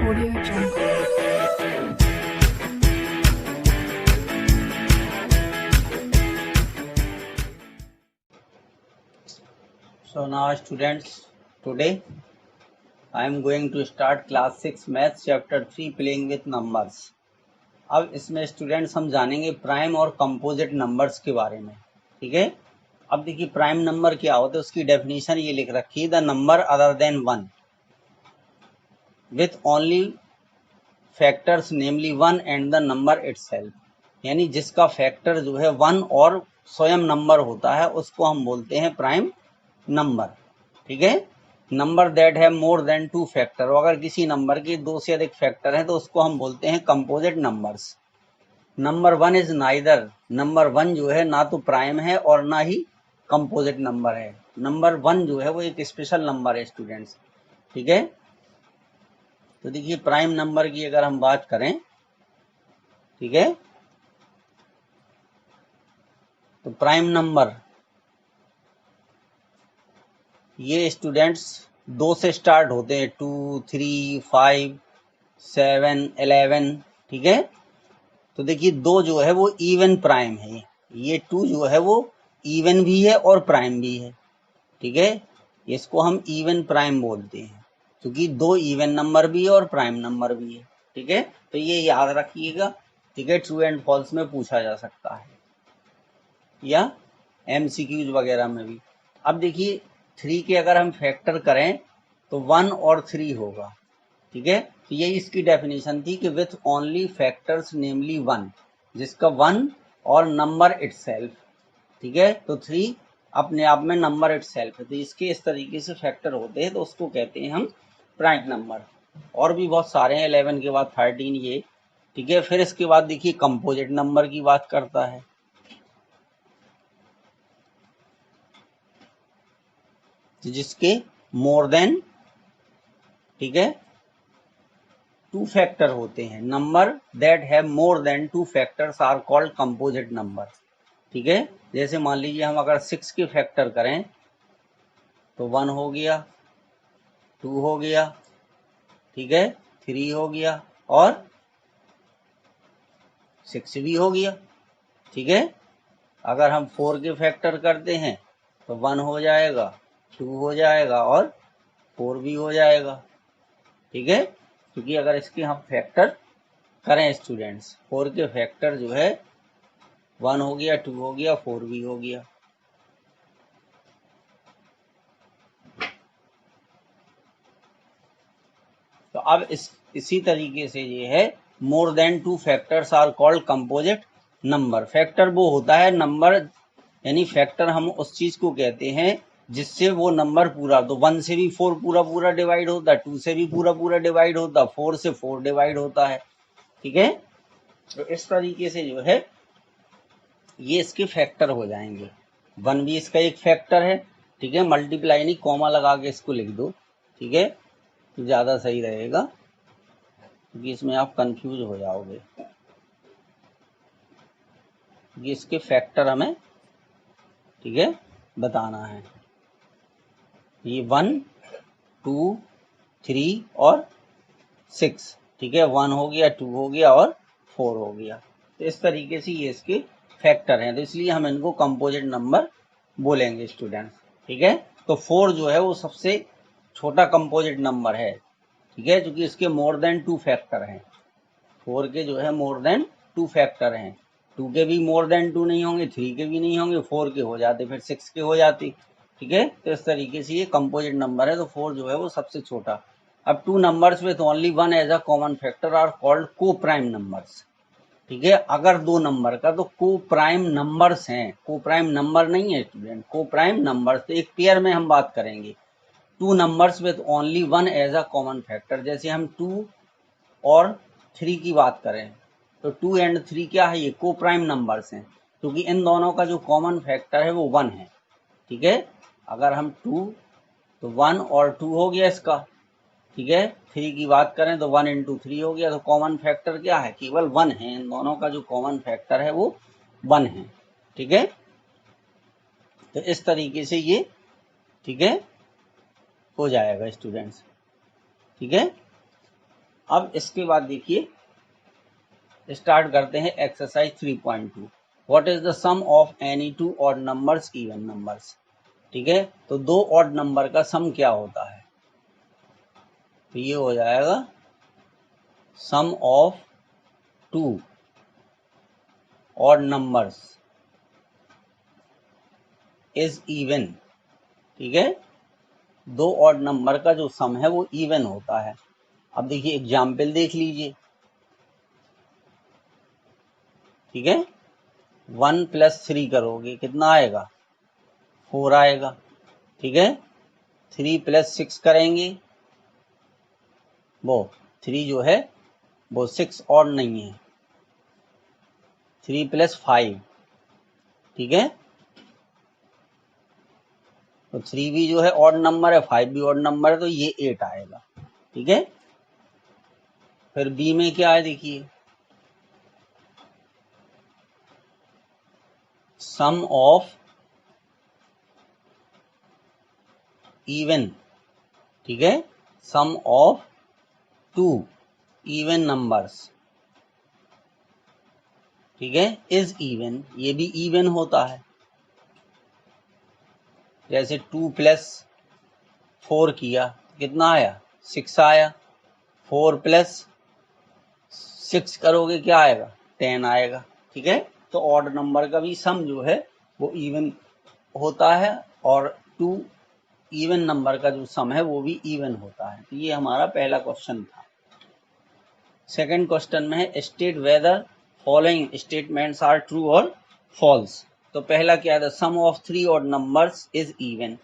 Audio Jungle. So now students, today I am going to start class 6 maths chapter 3 playing with numbers. अब इसमें students हम जानेंगे prime और composite numbers के बारे में, ठीक है। अब देखिए प्राइम नंबर क्या होता है, उसकी डेफिनेशन ये लिख रखी है, the number other than one with only factors namely one and the number itself, यानी जिसका फैक्टर जो है वन और स्वयं नंबर होता है उसको हम बोलते हैं प्राइम नंबर, ठीक है। नंबर दैट है मोर देन टू फैक्टर, अगर किसी नंबर के दो से अधिक फैक्टर हैं तो उसको हम बोलते हैं composite numbers. Number one is neither, number one जो है ना तो प्राइम है और ना ही कंपोजिट नंबर है। नंबर वन जो है वो एक स्पेशल नंबर है स्टूडेंट्स, ठीक है। तो देखिए प्राइम नंबर की अगर हम बात करें, ठीक है, तो प्राइम नंबर ये स्टूडेंट्स दो से स्टार्ट होते हैं, 2, 3, 5, 7, 11, ठीक है। तो देखिए दो जो है वो इवन प्राइम है, ये 2 जो है वो इवन भी है और प्राइम भी है, ठीक है। इसको हम इवन प्राइम बोलते हैं क्योंकि दो इवन नंबर भी है और प्राइम नंबर भी है, ठीक है। तो ये याद रखिएगा, ठीक है, ट्रू एंड फॉल्स में पूछा जा सकता है या एमसीक्यूज वगैरह में भी। अब देखिए 3 के अगर हम फैक्टर करें तो 1 और 3 होगा, ठीक है। तो यही इसकी डेफिनेशन थी कि विथ ओनली फैक्टर्स नेमली 1, जिसका 1 और नंबर इटसेल्फ, ठीक है। तो 3 अपने आप में नंबर इटसेल्फ है, तो इसके इस तरीके से फैक्टर होते हैं तो उसको कहते हैं हम प्राइम नंबर। और भी बहुत सारे हैं, 11 के बाद 13 ये, ठीक है। फिर इसके बाद देखिए कंपोजिट नंबर की बात करता है, जिसके मोर देन, ठीक है, 2 फैक्टर होते हैं। Number that have more than 2 factors are called composite number, ठीक है। जैसे मान लीजिए हम अगर 6 के फैक्टर करें तो 1 हो गया, 2 हो गया, ठीक है, 3 हो गया और 6 भी हो गया, ठीक है। अगर हम 4 के फैक्टर करते हैं तो 1 हो जाएगा, 2 हो जाएगा और 4 भी हो जाएगा, ठीक है। क्योंकि अगर इसके हम फैक्टर करें स्टूडेंट्स, 4 के फैक्टर जो है 1 हो गया, 2 हो गया, 4 भी हो गया। तो अब इसी तरीके से ये है, more than 2 factors are called composite number. Factor वो होता है नंबर, यानी फैक्टर हम उस चीज को कहते हैं जिससे वो नंबर पूरा, तो 1 से भी 4 पूरा पूरा डिवाइड होता है, 2 से भी पूरा पूरा डिवाइड होता है, 4 से 4 डिवाइड होता है, ठीक है। तो इस तरीके से जो है ये इसके फैक्टर हो जाएंगे। 1 भी इसका एक फैक्टर है, ठीक है। मल्टीप्लाई नहीं, कॉमा लगा के इसको लिख दो, ठीक है, तो ज्यादा सही रहेगा क्योंकि इसमें आप कंफ्यूज हो जाओगे। ये इसके फैक्टर हमें, ठीक है, बताना है। ये 1, 2, 3 और 6, ठीक है। 1 हो गया, 2 हो गया और 4 हो गया। तो इस तरीके से ये इसके फैक्टर हैं, तो इसलिए हम इनको कंपोजिट नंबर बोलेंगे स्टूडेंट्स, ठीक है। तो 4 जो है वो सबसे छोटा कंपोजिट नंबर है, ठीक है, क्योंकि इसके मोर देन 2 फैक्टर हैं। 4 के जो है मोर देन 2 फैक्टर हैं, 2 के भी मोर देन 2 नहीं होंगे, 3 के भी नहीं होंगे, 4 के हो जाते, फिर 6 के हो जाते, ठीक है। तो इस तरीके से ये कंपोजिट नंबर है, तो 4 जो है वो सबसे छोटा। अब 2 numbers with only 1 as a common factor are called coprime numbers, ठीक है। अगर 2 नंबर का तो को प्राइम नंबर्स हैं, को प्राइम नंबर नहीं है स्टूडेंट, को प्राइम नंबर्स। तो एक पेयर में हम बात करेंगे, 2 numbers with only 1 as a common factor. जैसे हम 2 और 3 की बात करें तो 2 एंड 3 क्या है, ये को प्राइम नंबर्स हैं, क्योंकि इन दोनों का जो कॉमन फैक्टर है वो 1 है, ठीक है। अगर हम 2 तो 1 और 2 हो गया इसका, ठीक है। 3 की बात करें तो 1 इंटू 3 हो गया, तो कॉमन फैक्टर क्या है, केवल 1 है। इन दोनों का जो कॉमन फैक्टर है वो 1 है, ठीक है। तो इस तरीके से ये, ठीक है, हो जाएगा स्टूडेंट्स, ठीक है। अब इसके बाद देखिए स्टार्ट करते हैं exercise 3.2। What is the sum of any two odd numbers even numbers. ठीक है, तो दो ऑड नंबर का सम क्या होता है, तो ये हो जाएगा sum of two odd numbers is even. ठीक है, दो ऑड नंबर का जो सम है वो इवन होता है। अब देखिए एग्जाम्पल देख लीजिए। ठीक है, 1 + 3 करोगे कितना आएगा, 4 आएगा। ठीक है, 3 + 6 करेंगे, वो 3 जो है वो 6 ऑड नहीं है, 3 + 5। ठीक है, तो 3 भी जो है ऑड नंबर है, 5 भी ऑड नंबर है, तो ये 8 आएगा। ठीक है, फिर बी में क्या है देखिए, सम ऑफ इवन। ठीक है, sum of two even numbers. ठीक है, इज इवन, ये भी इवन होता है। जैसे 2 + 4 किया कितना आया, 6 आया। 4 + 6 करोगे क्या आएगा, 10 आएगा। ठीक है, तो ऑड नंबर का भी सम जो है वो इवन होता है, और टू इवन नंबर का जो सम है वो भी इवन होता है। तो ये हमारा पहला क्वेश्चन था। सेकंड क्वेश्चन में है state whether following statements are true और फॉल्स। तो पहला क्या है, sum of 3 odd numbers is even.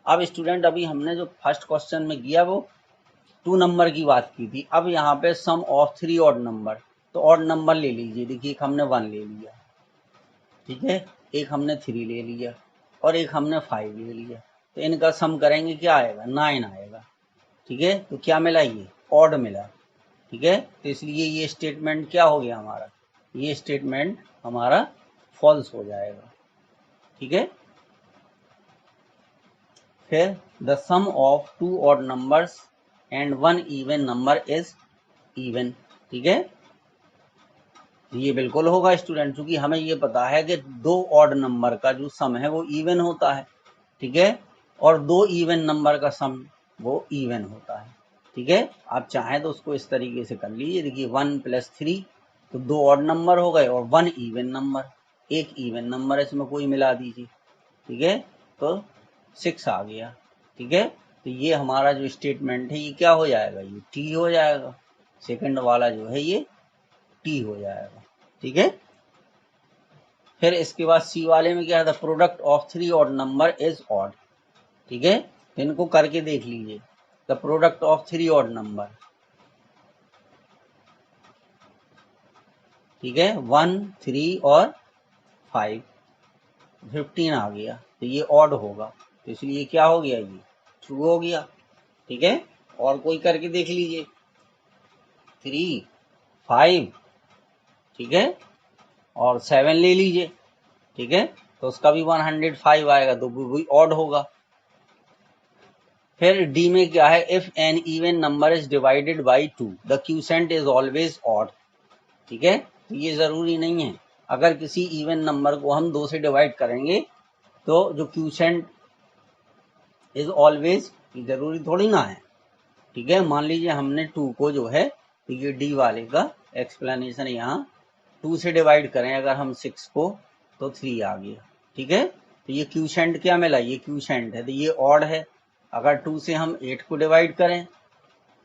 अब स्टूडेंट अभी हमने जो फर्स्ट क्वेश्चन में किया वो 2 नंबर की बात की थी, अब यहाँ पे सम ऑफ 3 ऑड नंबर, तो ऑड नंबर ले लीजिए। देखिए एक हमने 1 ले लिया, ठीक है, एक हमने 3 ले लिया और एक हमने 5 ले लिया, तो इनका सम करेंगे क्या आएगा, 9 आएगा। ठीक है, तो क्या मिला, ये ऑड मिला। ठीक है, तो इसलिए ये स्टेटमेंट क्या हो गया हमारा, ये स्टेटमेंट हमारा फॉल्स हो जाएगा। ठीक है, फिर the sum of 2 odd numbers and 1 even number is even. ठीक है, ये बिल्कुल होगा स्टूडेंट, क्योंकि हमें ये पता है कि 2 ऑड नंबर का जो सम है वो इवन होता है। ठीक है, और 2 इवन नंबर का सम वो इवन होता है। ठीक है, आप चाहें तो उसको इस तरीके से कर लीजिए। देखिए 1 + 3, तो 2 ऑड नंबर हो गए और 1 इवन नंबर, एक इवन नंबर है, इसमें कोई मिला दीजिए। ठीक है, तो 6 आ गया। ठीक है, तो ये हमारा जो स्टेटमेंट है ये क्या हो जाएगा, ये टी हो जाएगा। सेकंड वाला जो है ये टी हो जाएगा। ठीक है, फिर इसके बाद सी वाले में क्या है, the product of 3 odd number is odd. ठीक है, इनको करके देख लीजिए। The product of 3 odd number, ठीक है, 1, 3 और 5, 15 आ गया, तो ये ऑड होगा, तो इसलिए क्या हो गया, ये ट्रू हो गया। ठीक है, और कोई करके देख लीजिए, 3, 5, ठीक है, और 7 ले लीजिए। ठीक है, तो उसका भी 105 आएगा, तो भी ऑड होगा। फिर डी में क्या है, if an even number is divided by 2 the quotient is always odd. ठीक है, तो ये जरूरी नहीं है, अगर किसी इवन नंबर को हम 2 से डिवाइड करेंगे तो जो क्यूसेंट इज ऑलवेज, जरूरी थोड़ी ना है। ठीक है, मान लीजिए हमने 2 को जो है, तो ये डी वाले का एक्सप्लेनेशन यहाँ 2 से डिवाइड करें अगर हम 6 को, तो 3 आ गया। ठीक है, तो ये क्यूसेंट क्या मिला, ये क्यूसेंट है, तो ये ऑड है। अगर 2 से हम 8 को डिवाइड करें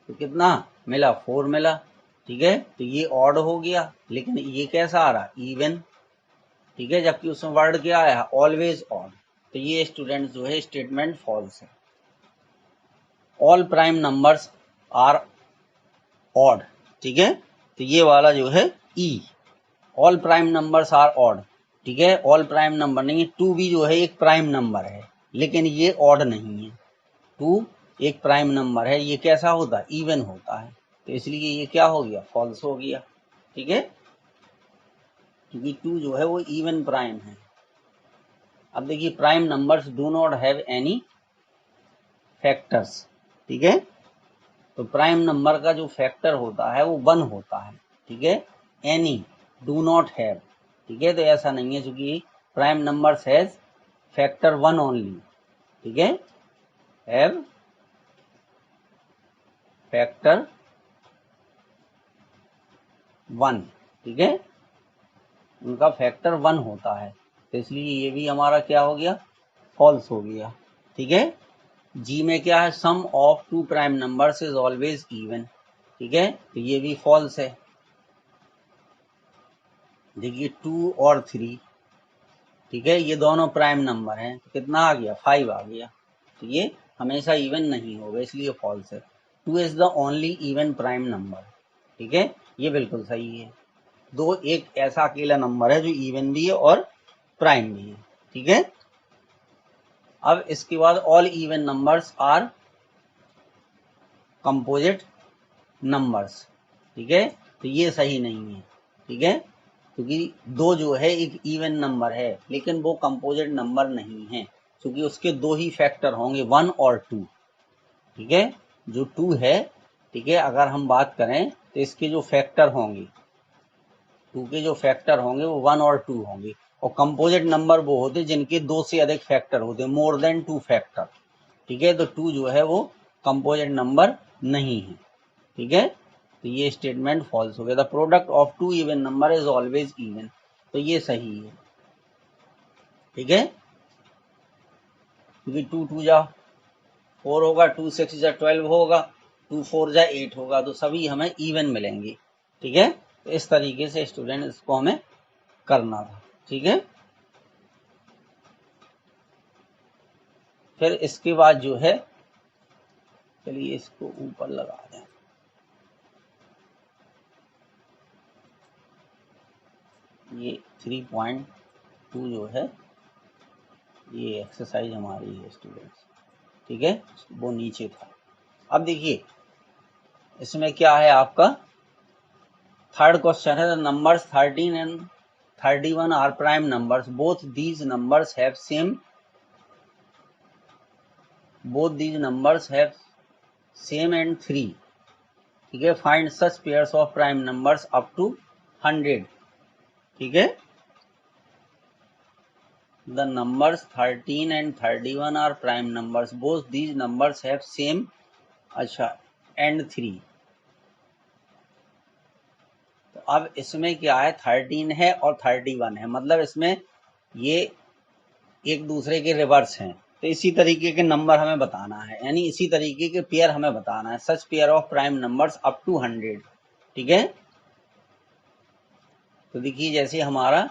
तो कितना मिला, 4 मिला। ठीक है, तो ये ऑड हो गया, लेकिन ये कैसा आ रहा, इवन। ठीक है, जबकि उसमें वर्ड क्या आया, ऑलवेज ऑड, तो ये स्टूडेंट जो है स्टेटमेंट फॉल्स है। All prime numbers are odd. ठीक है, तो ये वाला जो है ई, all prime numbers are odd. ठीक है, ऑल प्राइम नंबर नहीं है, 2 भी जो है एक प्राइम नंबर है, लेकिन ये ऑड नहीं है। 2 एक प्राइम नंबर है, ये कैसा होता है, इवन होता है, तो इसलिए ये क्या हो गया, फॉल्स हो गया। ठीक है, क्योंकि 2 जो है वो इवन प्राइम है। अब देखिए prime numbers do not have any factors. ठीक है, तो प्राइम नंबर का जो फैक्टर होता है वो 1 होता है, ठीक है। एनी, डू नॉट हैव, ठीक है। तो ऐसा नहीं है, क्योंकि prime number has factor 1 only, ठीक है। हैव फैक्टर 1, ठीक है, उनका फैक्टर 1 होता है, तो इसलिए ये भी हमारा क्या हो गया, फॉल्स हो गया, ठीक है। जी में क्या है, sum of two prime numbers is always even, ठीक है, तो ये भी फॉल्स है। देखिए 2 और 3, ठीक है, ये दोनों प्राइम नंबर हैं, तो कितना आ गया, 5 आ गया, तो ये हमेशा इवन नहीं होगा, इसलिए फॉल्स है। 2 is the only even prime number, ठीक है, ये बिल्कुल सही है। दो एक ऐसा अकेला नंबर है जो इवन भी है और प्राइम भी है, ठीक है। अब इसके बाद all even numbers are composite numbers, ठीक है, तो ये सही नहीं है, ठीक है, क्योंकि दो जो है एक इवन नंबर है, लेकिन वो कंपोजिट नंबर नहीं है, क्योंकि उसके दो ही फैक्टर होंगे, 1 और 2, ठीक है। जो 2 है, ठीक है, अगर हम बात करें तो इसके जो फैक्टर होंगे, 2 के जो फैक्टर होंगे वो 1 और 2 होंगे, और कंपोजिट नंबर वो होते जिनके 2 से अधिक फैक्टर होते, मोर देन 2 फैक्टर, ठीक है। तो 2 जो है वो कंपोजिट नंबर नहीं है, ठीक है, तो ये स्टेटमेंट फॉल्स हो गया। The product of two even number is always even, तो ये सही है, ठीक है, क्योंकि 2 2 जा 4 होगा, 2 6 जा 12 होगा, 2 4 जा 8 होगा, तो सभी हमें इवन मिलेंगे, ठीक है। तो इस तरीके से स्टूडेंट इसको हमें करना था, ठीक है। फिर इसके बाद जो है, चलिए इसको ऊपर लगा दें, ये 3.2 जो है ये एक्सरसाइज हमारी है स्टूडेंट्स, ठीक है, वो नीचे था। अब देखिए इसमें क्या है आपका थर्ड क्वेश्चन है, the numbers 13 and 31 are prime numbers, both these numbers have same end 3, ठीक है, find such pairs of prime numbers up to 100, ठीक है। The numbers 13 and 31 are prime numbers. Both these numbers have same अच्छा and 3। तो अब इसमें क्या है, 13 है और 31 है, मतलब इसमें ये एक दूसरे के रिवर्स हैं, तो इसी तरीके के नंबर हमें बताना है, यानी इसी तरीके के पेयर हमें बताना है, such pair of prime numbers up to 100, ठीक है। तो देखिए जैसे हमारा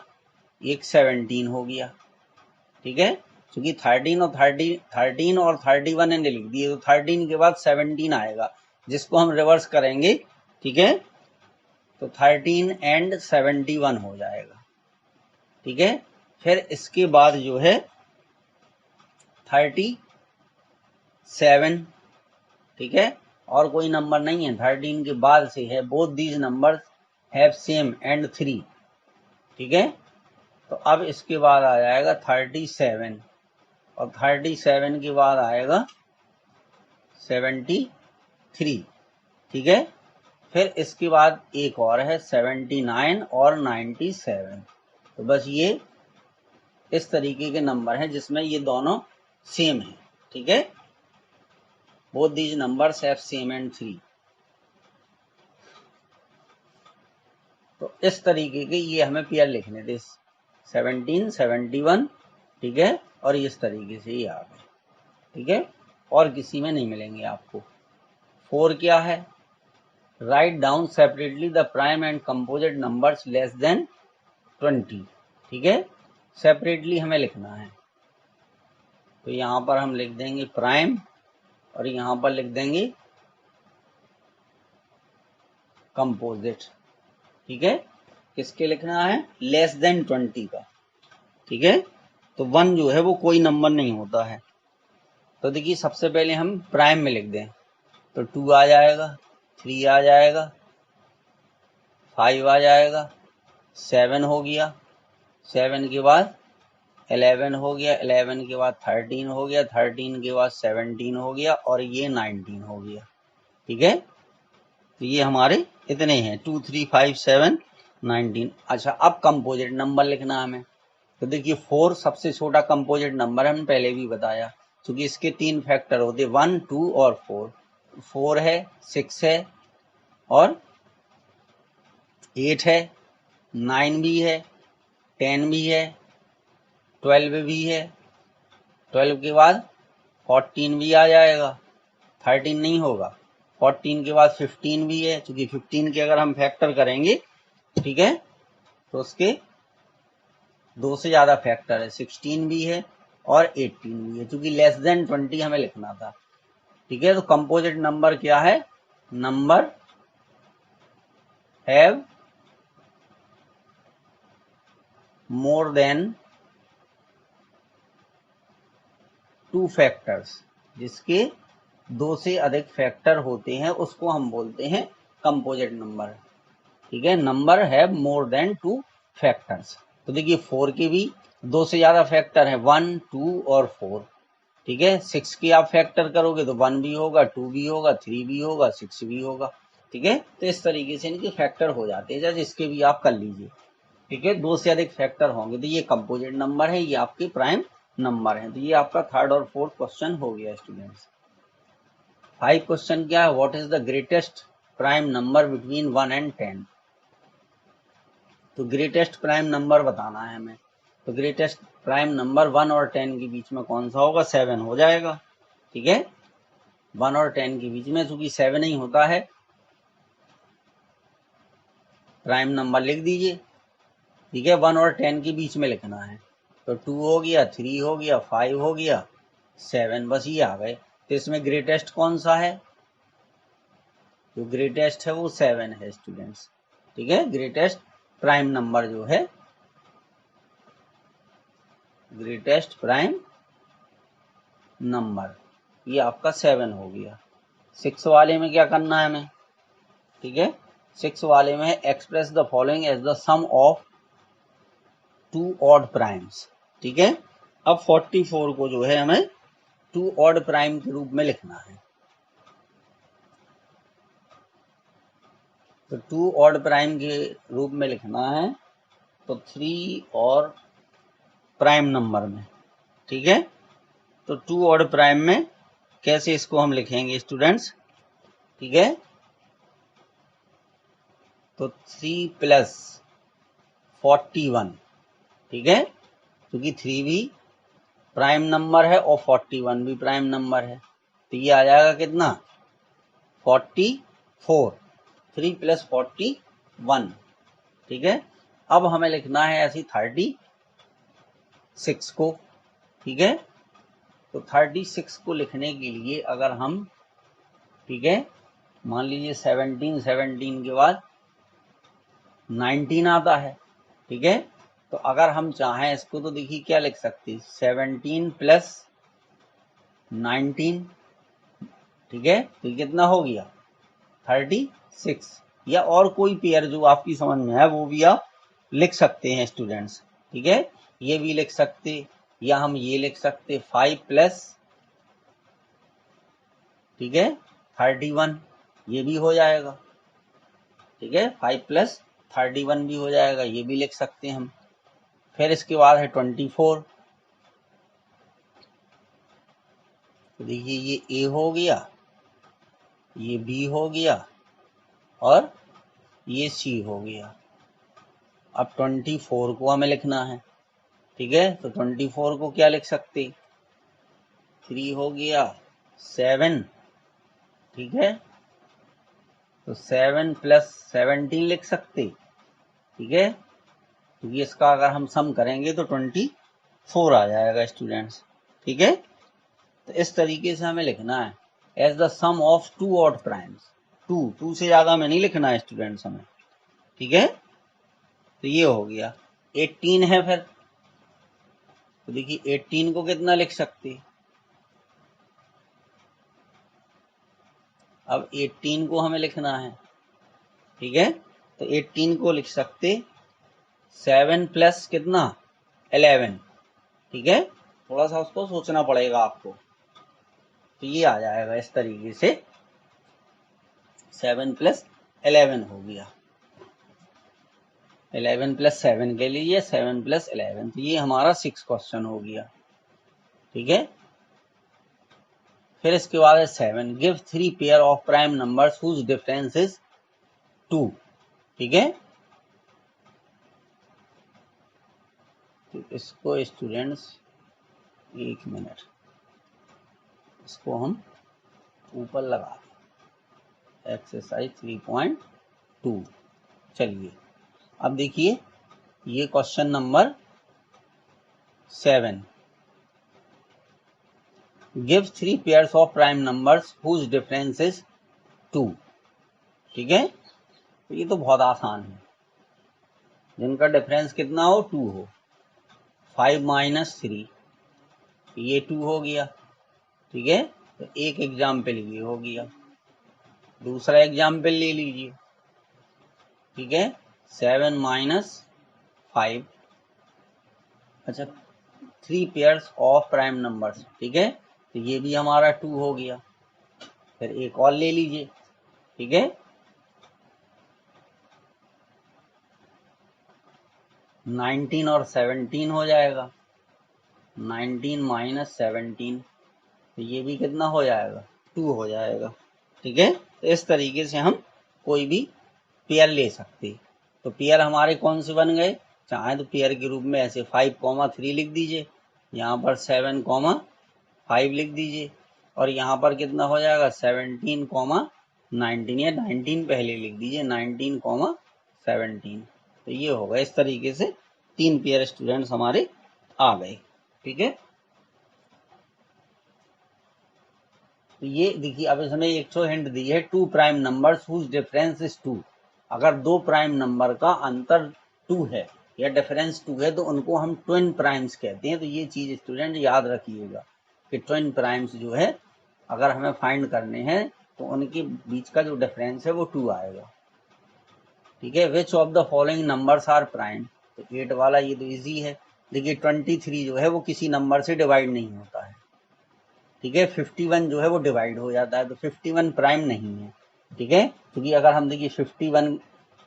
एक 17 हो गया, ठीक है, क्योंकि 13 और 31 ने लिख दिए, तो 13 के बाद 17 आएगा, जिसको हम रिवर्स करेंगे, ठीक है, तो 13 एंड 71 हो जाएगा, ठीक है। फिर इसके बाद जो है 37, ठीक है, और कोई नंबर नहीं है, 13 के बाद से है, both these number have same end 3, ठीक है। तो अब इसके बाद आ जाएगा 37, और 37 के बाद आएगा 73, ठीक है। फिर इसके बाद एक और है 79 और 97, तो बस ये इस तरीके के नंबर हैं जिसमें ये दोनों सेम हैं, ठीक है, both these numbers have same end 3। तो इस तरीके के ये हमें पेयर लिखने थे, 17 71, ठीक है, और इस तरीके से ये आ गए, ठीक है, और किसी में नहीं मिलेंगे आपको। 4 क्या है, write down separately the prime and composite numbers less than 20, ठीक है, सेपरेटली हमें लिखना है, तो यहां पर हम लिख देंगे प्राइम और यहां पर लिख देंगे कंपोजिट, ठीक है। किसके लिखना है, लेस देन 20 का, ठीक है, तो 1 जो है वो कोई नंबर नहीं होता है, तो देखिए सबसे पहले हम प्राइम में लिख दें, तो 2 आ जाएगा, 3 आ जाएगा, 5 आ जाएगा, 7 हो गया, 7 के बाद 11 हो गया, 11 के बाद 13 हो गया, 13 के बाद 17 हो गया, और ये 19 हो गया, ठीक है, तो ये हमारे इतने हैं 2 3 5 7 19। अच्छा, अब कंपोजिट नंबर लिखना हमें। तो देखिए 4 सबसे छोटा कंपोजिट नंबर है, हमने पहले भी बताया, क्योंकि इसके 3 फैक्टर होते 1 2 और 4। 4 है, 6 है और 8 है, 9 भी है, 10 भी है, 12 भी है। 12 के बाद 14 भी आ जाएगा, 13 नहीं होगा। 14 के बाद 15 भी है, क्योंकि 15 के अगर हम फैक्टर करेंगे, ठीक है, तो उसके 2 से ज्यादा फैक्टर है, 16 भी है और 18 भी है, क्योंकि लेस देन 20 हमें लिखना था। ठीक है, तो कंपोजिट नंबर क्या है? Number have more than 2 factors, जिसके 2 से अधिक फैक्टर होते हैं उसको हम बोलते हैं कंपोजिट नंबर। ठीक है, number have more than 2 factors. तो देखिए 4 के भी 2 से ज्यादा फैक्टर है, 1 2 और 4। ठीक है, 6 की आप फैक्टर करोगे तो 1 भी होगा, 2 भी होगा, 3 भी होगा, 6 भी होगा। ठीक है, तो इस तरीके से इनके फैक्टर हो जाते हैं, जैसे इसके भी आप कर लीजिए। ठीक है, 2 से अधिक फैक्टर होंगे तो ये कंपोजिट नंबर है, ये आपके प्राइम नंबर है। तो ये आपका थर्ड और फोर्थ क्वेश्चन हो गया स्टूडेंट्स। 5 क्वेश्चन क्या है? What is the greatest prime number between 1 and 10? तो ग्रेटेस्ट प्राइम नंबर बताना है हमें। तो ग्रेटेस्ट प्राइम नंबर 1 और 10 के बीच में कौन सा होगा? 7 हो जाएगा। ठीक है, 1 और 10 के बीच में, चूंकि 7 ही होता है, प्राइम नंबर लिख दीजिए। ठीक है, 1 और 10 के बीच में लिखना है। तो 2 हो गया, 3 हो गया, 5 हो गया, 7, बस ये आ गए। तो इसमें ग्रेटेस्ट कौन सा है? जो ग्रेटेस्ट है वो 7 है स्टूडेंट्स। ठीक है, ग्रेटेस्ट प्राइम नंबर जो है, ग्रेटेस्ट प्राइम नंबर, ये आपका 7 हो गया। 6 वाले में क्या करना है हमें? ठीक है, 6 वाले में express the following as the sum of 2 odd primes. ठीक है, अब 44 को जो है हमें 2 ऑड प्राइम के रूप में लिखना है। तो 2 ऑड प्राइम के रूप में लिखना है, तो 3 और प्राइम नंबर में। ठीक है, तो 2 ऑड प्राइम में कैसे इसको हम लिखेंगे स्टूडेंट्स? ठीक है, तो 3 प्लस 41। ठीक है, क्योंकि 3 भी प्राइम नंबर है और 41 भी प्राइम नंबर है, तो ये आ जाएगा कितना? 44। 3 प्लस 41। ठीक है, अब हमें लिखना है ऐसी 36 को। ठीक है, तो 36 को लिखने के लिए अगर हम, ठीक है, मान लीजिए 17 के बाद 19 आता है। ठीक है, तो अगर हम चाहें इसको, तो देखिए क्या लिख सकते हैं, 17 प्लस 19। ठीक है, तो कितना हो गया? 36। या और कोई पेयर जो आपकी समझ में है वो भी आप लिख सकते हैं स्टूडेंट्स। ठीक है, ये भी लिख सकते, या हम ये लिख सकते 5 प्लस, ठीक है, 31, ये भी हो जाएगा। ठीक है, 5 प्लस 31 भी हो जाएगा, ये भी लिख सकते हैं हम। फिर इसके बाद है 24। तो देखिए ये ए हो गया, ये बी हो गया और ये सी हो गया। अब 24 को हमें लिखना है। ठीक है, तो 24 को क्या लिख सकते? 3 हो गया, 7। ठीक है, तो 7 प्लस 17 लिख सकते। ठीक है, क्योंकि इसका अगर हम सम करेंगे तो 24 आ जाएगा स्टूडेंट्स। ठीक है, तो इस तरीके से हमें लिखना है, as the sum of 2 odd primes. 2 से ज्यादा में नहीं लिखना है स्टूडेंट्स हमें। ठीक है, तो ये हो गया। 18 है फिर, तो देखिए 18 को कितना लिख सकते? अब 18 को हमें लिखना है। ठीक है, तो 18 को लिख सकते 7 प्लस कितना? 11। ठीक है, थोड़ा सा उसको सोचना पड़ेगा आपको। तो ये आ जाएगा इस तरीके से 7 प्लस 11 हो गया, 11 प्लस 7 के लिए 7 प्लस 11, तो ये हमारा 6 क्वेश्चन हो गया। ठीक है, फिर इसके बाद है 7, give 3 pair of prime numbers whose difference is 2। ठीक है, तो इसको स्टूडेंट्स, एक मिनट, इसको हम ऊपर लगा दें, एक्सरसाइज 3.2। चलिए अब देखिए, ये question number 7, give 3 pairs of prime numbers whose difference is 2। ठीक है, तो ये तो बहुत आसान है, जिनका डिफरेंस कितना हो, 2 हो। 5 माइनस 3, ये 2 हो गया। ठीक है, तो एक एग्जाम्पल ये हो गया, दूसरा एग्जाम्पल ले लीजिए। ठीक है, 7 माइनस 5, अच्छा 3 पेयर्स ऑफ प्राइम नंबर्स। ठीक है, तो ये भी हमारा 2 हो गया। फिर एक और ले लीजिए। ठीक है, 19 और 17 हो जाएगा, 19 माइनस 17, तो ये भी कितना हो जाएगा, 2 हो जाएगा। ठीक है, तो इस तरीके से हम कोई भी पेयर ले सकते। तो पेयर हमारे कौन से बन गए, चाहे तो पेयर के रूप में ऐसे 5,3 लिख दीजिए, यहाँ पर 7,5 लिख दीजिए, और यहाँ पर कितना हो जाएगा 17,19, या 19 पहले लिख दीजिए, 19,17। तो ये होगा, इस तरीके से 3 पेयर स्टूडेंट्स हमारे आ गए। ठीक है, तो ये देखिए, अब इसमें एक सौ हिंट दी है, 2 prime numbers whose difference is 2। अगर 2 प्राइम नंबर का अंतर 2 है या डिफरेंस 2 है, तो उनको हम ट्विन प्राइम्स कहते हैं। तो ये चीज स्टूडेंट याद रखिएगा कि ट्विन प्राइम्स जो है, अगर हमें फाइंड करने हैं, तो उनके बीच का जो डिफरेंस है वो 2 आएगा। ठीक है, which of the following numbers are prime, तो 8 वाला ये तो इजी है। देखिए 23 जो है वो किसी नंबर से डिवाइड नहीं होता है। ठीक है, 51 जो है वो डिवाइड हो जाता है, तो 51 प्राइम नहीं है। ठीक है, क्योंकि अगर हम देखिए 51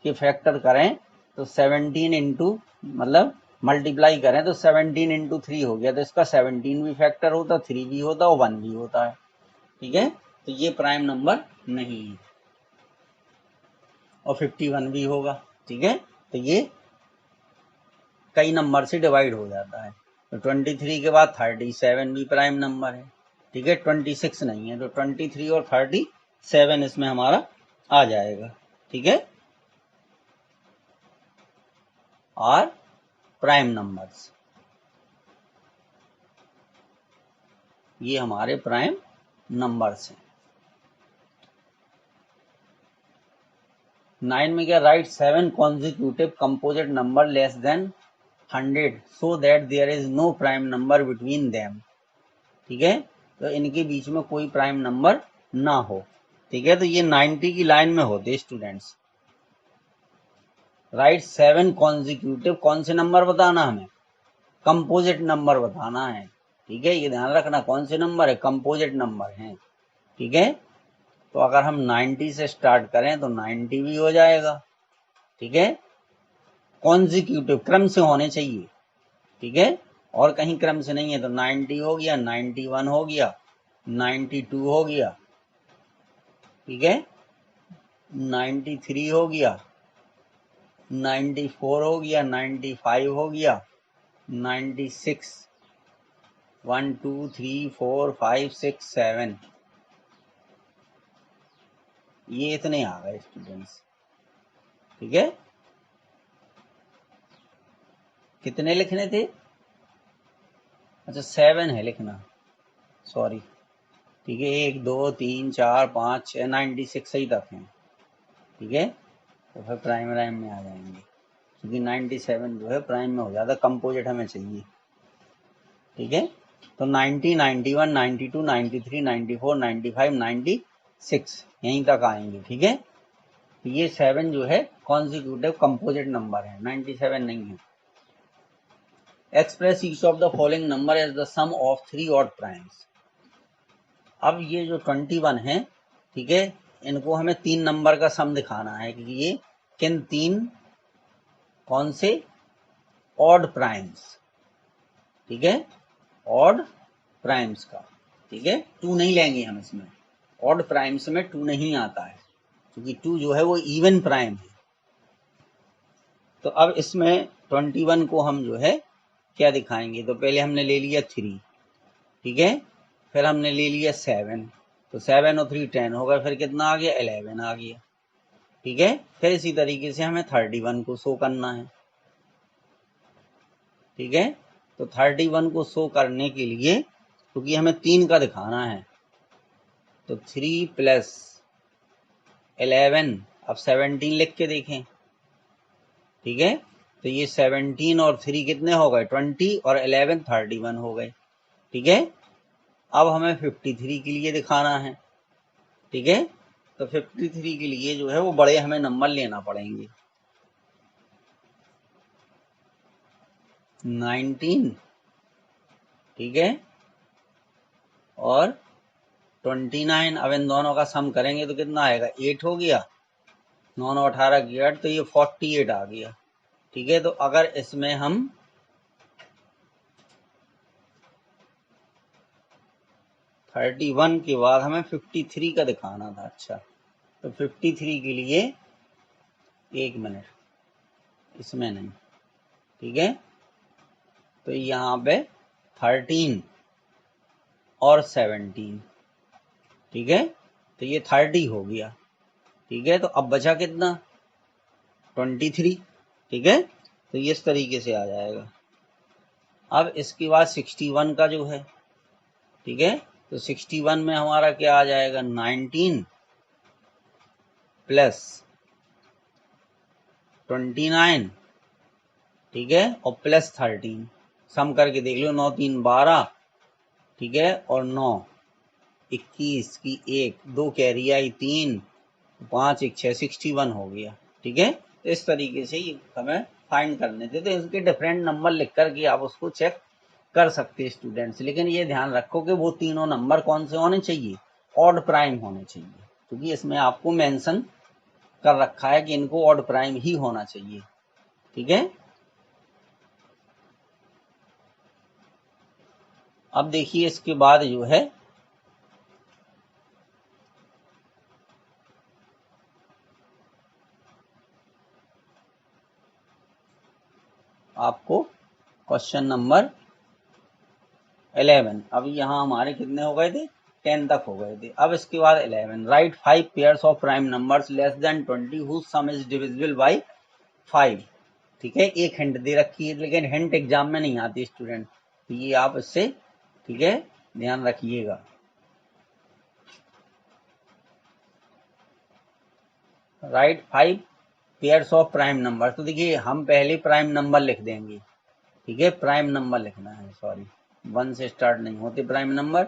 के फैक्टर करें तो 17 इंटू, मतलब मल्टीप्लाई करें तो 17 इंटू 3 हो गया, तो इसका 17 भी फैक्टर होता, 3 भी होता और 1 भी होता है। ठीक है, तो ये प्राइम नंबर नहीं है, और 51 भी होगा। ठीक है, तो ये कई नंबर से डिवाइड हो जाता है। तो 23 के बाद 37 भी प्राइम नंबर है। ठीक है, 26 नहीं है, तो 23 और 37 इसमें हमारा आ जाएगा। ठीक है, और प्राइम नंबर्स, ये हमारे प्राइम नंबर्स हैं। 9 में क्या, write 7 consecutive composite number less than 100 so that there is no prime number between them. ठीक है, तो इनके बीच में कोई प्राइम नंबर ना हो। ठीक है, तो ये 90 की लाइन में होते स्टूडेंट्स। राइट 7 कॉन्जिक्यूटिव, कौन से नंबर बताना हमें, कंपोजिट नंबर बताना है। ठीक है, ये ध्यान रखना, कौन से नंबर है, कंपोजिट नंबर हैं। ठीक है, तो अगर हम 90 से स्टार्ट करें तो 90 भी हो जाएगा। ठीक है, कॉन्जिक्यूटिव, क्रम से होने चाहिए। ठीक है, और कहीं क्रम से नहीं है, तो 90 हो गया, 91 हो गया, 92 हो गया। ठीक है, 93 हो गया, 94 हो गया, 95 हो गया, 96, 1 2 3 4 5 6 7, ये इतने आ गए स्टूडेंट्स। ठीक है, कितने लिखने थे, अच्छा 7 है लिखना, सॉरी। ठीक है, 1 2 3 4 5 6, 96 ही तक हैं। ठीक है, तो फिर प्राइम राइम में आ जाएंगे, क्योंकि 97 जो है प्राइम में हो जाता, कंपोजिट हमें चाहिए। ठीक है, तो 90 91 92 93 94 95 96 यहीं तक आएंगे। ठीक है, तो ये 7 जो है कॉन्जिक्यूटिव कंपोजिट नंबर है, 97 नहीं है। Express each of the following number as the sum of 3 odd primes. अब ये जो 21 है, ठीक है, इनको हमें 3 नंबर का सम दिखाना है कि ये किन 3 कौन से ऑड प्राइम्स, ठीक है, ऑड प्राइम्स का, ठीक है। 2 नहीं लेंगे हम इसमें, ऑड प्राइम्स में 2 नहीं आता है क्योंकि 2 जो है वो इवन प्राइम है। तो अब इसमें 21 को हम जो है क्या दिखाएंगे, तो पहले हमने ले लिया 3, ठीक है, फिर हमने ले लिया 7, तो 7 और 3 10 होगा, फिर कितना आ गया 11 आ गया, ठीक है। फिर इसी तरीके से हमें 31 को शो करना है, ठीक है। तो 31 को शो करने के लिए क्योंकि हमें 3 का दिखाना है, तो 3 प्लस 11, अब 17 लिख के देखें, ठीक है। तो ये 17 और 3 कितने हो गए 20 और 11 31 हो गए, ठीक है। अब हमें 53 के लिए दिखाना है, ठीक है। तो 53 के लिए जो है वो बड़े हमें नंबर लेना पड़ेंगे, 19, ठीक है, और 29। अब इन दोनों का सम करेंगे तो कितना आएगा 8 हो गया, 9 9 18 की 8, तो ये 48 आ गया, ठीक है। तो अगर इसमें हम 31 के बाद हमें 53 का दिखाना था, अच्छा, तो 53 के लिए 1 मिनट, इसमें नहीं, ठीक है। तो यहाँ पे 13 और 17, ठीक है, तो ये 30 हो गया, ठीक है। तो अब बचा कितना 23, ठीक है। तो ये इस तरीके से आ जाएगा। अब इसके बाद 61 का जो है, ठीक है, तो 61 में हमारा क्या आ जाएगा 19 प्लस 29, ठीक है, और प्लस 13, सम करके देख लो, 9 3 12, ठीक है, और 9 21 की 1 2 कैरी आई 3 5 1 6 61 हो गया, ठीक है। तो इस तरीके से ये हमें फाइंड करने थे, तो इसके डिफरेंट नंबर लिख करके आप उसको चेक कर सकते हैं स्टूडेंट्स, लेकिन ये ध्यान रखो कि वो तीनों नंबर कौन से होने चाहिए, ऑड प्राइम होने चाहिए, क्योंकि इसमें आपको मेंशन कर रखा है कि इनको ऑड प्राइम ही होना चाहिए, ठीक है। अब देखिए इसके बाद जो है आपको क्वेश्चन नंबर 11, अब यहाँ हमारे कितने हो गए थे 10 तक हो गए थे। अब इसके बाद 11, write 5 pairs of prime numbers less than 20 whose sum is divisible by 5, ठीक है। एक हिंट दे रखी है, लेकिन हिंट एग्जाम में नहीं आती स्टूडेंट, तो ये आप इससे, ठीक है, ध्यान रखिएगा। Right 5 pairs of prime number, तो देखिए हम पहले प्राइम नंबर लिख देंगे, ठीक है, प्राइम नंबर लिखना है, सॉरी 1 से स्टार्ट नहीं होते प्राइम नंबर,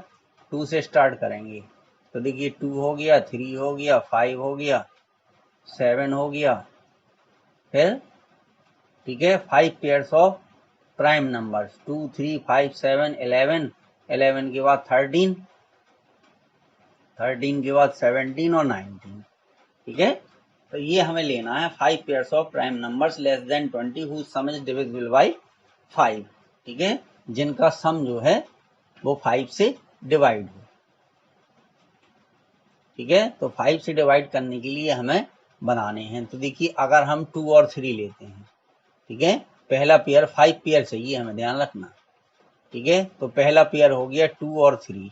2 से स्टार्ट करेंगे। तो देखिए 2 हो गया, 3 हो गया, 5 हो गया, 7 हो गया, फिर ठीक है 5 पेयर्स ऑफ प्राइम नंबर्स 2 3 5 7 11, 11 के बाद 13, 13 के बाद 17 और 19, ठीक है। तो ये हमें लेना है 5 pairs of prime numbers less than 20 whose sum is divisible by 5, ठीक है, जिनका सम जो है वो 5 से डिवाइड हो, ठीक है। तो 5 से डिवाइड करने के लिए हमें बनाने हैं, तो देखिए अगर हम 2 और 3 लेते हैं, ठीक है, पहला पेयर 5 पेयर चाहिए हमें, ध्यान रखना, ठीक है। तो पहला पेयर हो गया 2 और 3,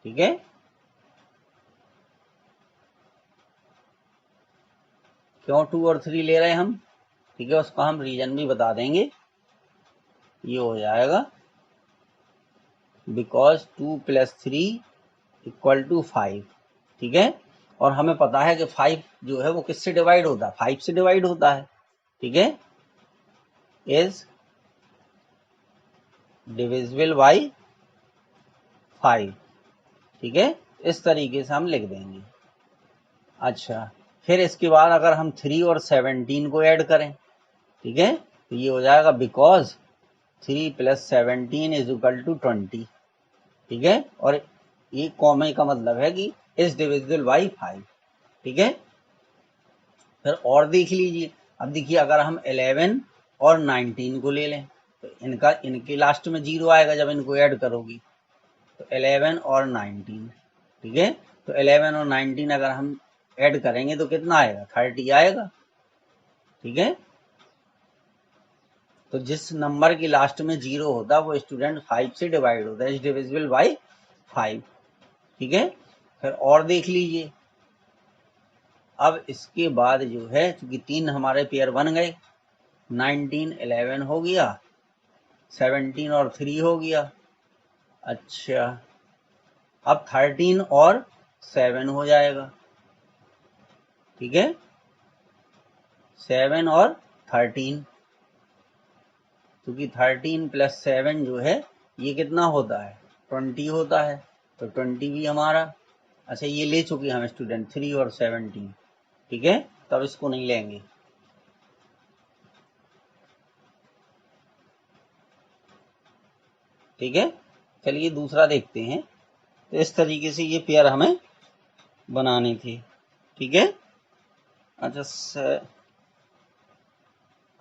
ठीक है। क्यों 2 और 3 ले रहे हैं हम, ठीक है, उसका हम रीजन भी बता देंगे। ये हो जाएगा बिकॉज 2 प्लस 3 इक्वल टू 5, ठीक है। और हमें पता है कि 5 जो है वो किससे डिवाइड होता है, 5 से डिवाइड होता है, ठीक है, इज डिविजिबल बाय 5, ठीक है, इस तरीके से हम लिख देंगे। अच्छा, फिर इसके बाद अगर हम 3 और 17 को ऐड करें, ठीक है, तो ये हो जाएगा because 3 plus 17 is equal to 20, ठीक है। और ये कॉमे का मतलब है कि इज डिविजिबल बाई 5, ठीक है। फिर और देख लीजिए, अब देखिए अगर हम 11 और 19 को ले लें तो इनके लास्ट में 0 आएगा जब इनको ऐड करोगी, तो 11 और 19, ठीक है। तो 11 और 19 अगर हम ऐड करेंगे तो कितना आएगा, 30 आएगा, ठीक है। तो जिस नंबर की लास्ट में 0 होता है वो स्टूडेंट 5 से डिवाइड होता है, इज डिविजिबल बाई 5, ठीक है। फिर और देख लीजिए, अब इसके बाद जो है क्योंकि 3 हमारे पेयर बन गए, 19 11 हो गया, 17 और 3 हो गया, अच्छा अब 13 और 7 हो जाएगा, ठीक है। 7 और 13, क्योंकि 13 प्लस 7 जो है ये कितना होता है, 20 होता है, तो 20 भी हमारा, अच्छा ये ले चुके हम स्टूडेंट 3 और 17, ठीक है, तब इसको नहीं लेंगे। ठीक है, चलिए दूसरा देखते हैं। तो इस तरीके से ये पेयर हमें बनानी थी, ठीक है। अच्छा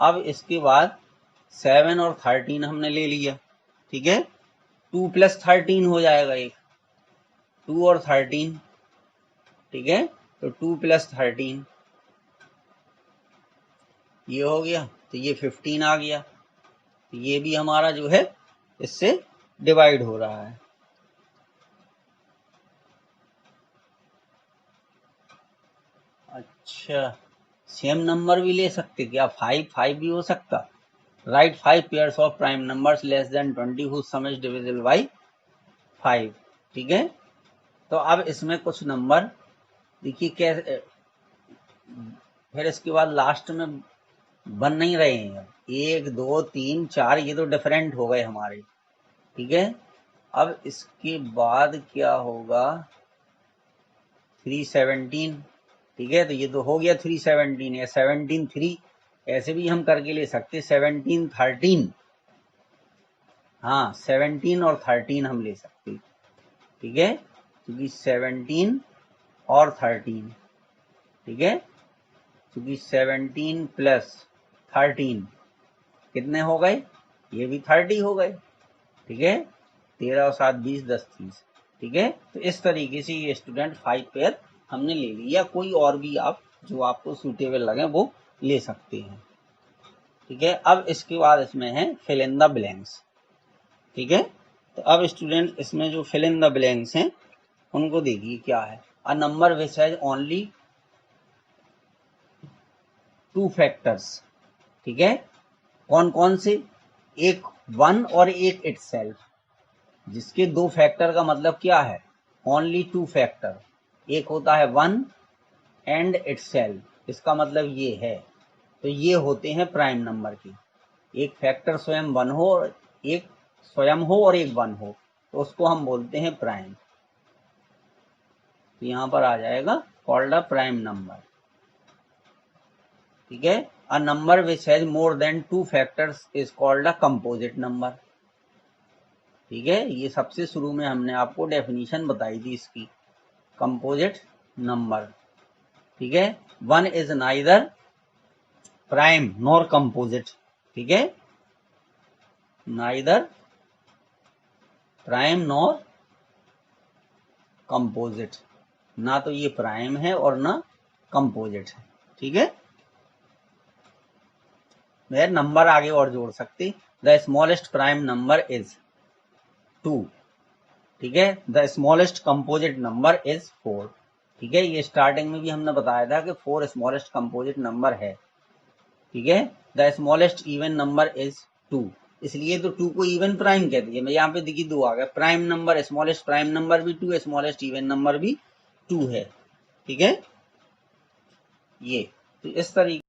अब इसके बाद 7 और 13 हमने ले लिया, ठीक है। 2 प्लस 13 हो जाएगा एक, 2 और 13, ठीक है। तो 2 प्लस 13 ये हो गया, तो ये 15 आ गया, तो ये भी हमारा जो है इससे डिवाइड हो रहा है। अच्छा सेम नंबर भी ले सकते क्या, 5 भी हो सकता, right 5 pairs of prime numbers less than 20 whose sum is divisible by 5, ठीक है। तो अब इसमें कुछ नंबर देखिए कैसे, फिर इसके बाद लास्ट में बन नहीं रहे हैं, 1 2 3 4 ये तो डिफरेंट हो गए हमारे, ठीक है। अब इसके बाद क्या होगा, 317, ठीक है। तो ये तो हो गया 317 या 17 3, ऐसे भी हम करके ले सकते, 17 13, हाँ 17 और 13 हम ले सकते, ठीक है, क्योंकि 17 और 13, ठीक है, क्योंकि 17 प्लस 13 कितने हो गए, ये भी 30 हो गए, ठीक है। 13 और 7 20 10 30, ठीक है। तो इस तरीके से ये स्टूडेंट 5 पेयर हमने ले लिया, कोई और भी आप जो आपको सूटेबल लगे वो ले सकते हैं, ठीक है। अब इसके बाद इसमें है फिल इन द ब्लैंक्स, ठीक है। तो अब स्टूडेंट इसमें जो फिल इन द ब्लैंक्स हैं उनको देखिए क्या है, a number which has only 2 factors, ठीक है। कौन कौन से, एक 1 और एक इटसेल्फ, जिसके 2 फैक्टर का मतलब क्या है, ओनली 2 फैक्टर, एक होता है 1 एंड इटसेल्फ, इसका मतलब ये है, तो ये होते हैं प्राइम नंबर के, एक फैक्टर स्वयं 1 हो और एक स्वयं हो और एक 1 हो, तो उसको हम बोलते हैं प्राइम, तो यहां पर आ जाएगा कॉल्ड अ प्राइम नंबर, ठीक है। A number which has more than 2 factors is called a composite number, ठीक है। ये सबसे शुरू में हमने आपको डेफिनेशन बताई थी इसकी, कंपोजिट नंबर, ठीक है। 1 is neither prime nor composite, ठीक है, नाइदर प्राइम नॉर कंपोजिट, ना तो ये प्राइम है और ना कंपोजिट है, ठीक है। मैं नंबर आगे और जोड़ सकती, the smallest prime number is 2, ठीक है। The smallest composite number is 4, ठीक है। ये स्टार्टिंग में भी हमने बताया था कि 4 स्मॉलेस्ट कंपोजिट नंबर है, ठीक है। The smallest even number is 2, इसलिए तो 2 को इवन प्राइम कहती है। मैं यहाँ पे देखिए 2 आ गया, prime number smallest prime number भी 2, स्मॉलेस्ट इवन नंबर भी 2 है, ठीक है। ये तो इस तरीके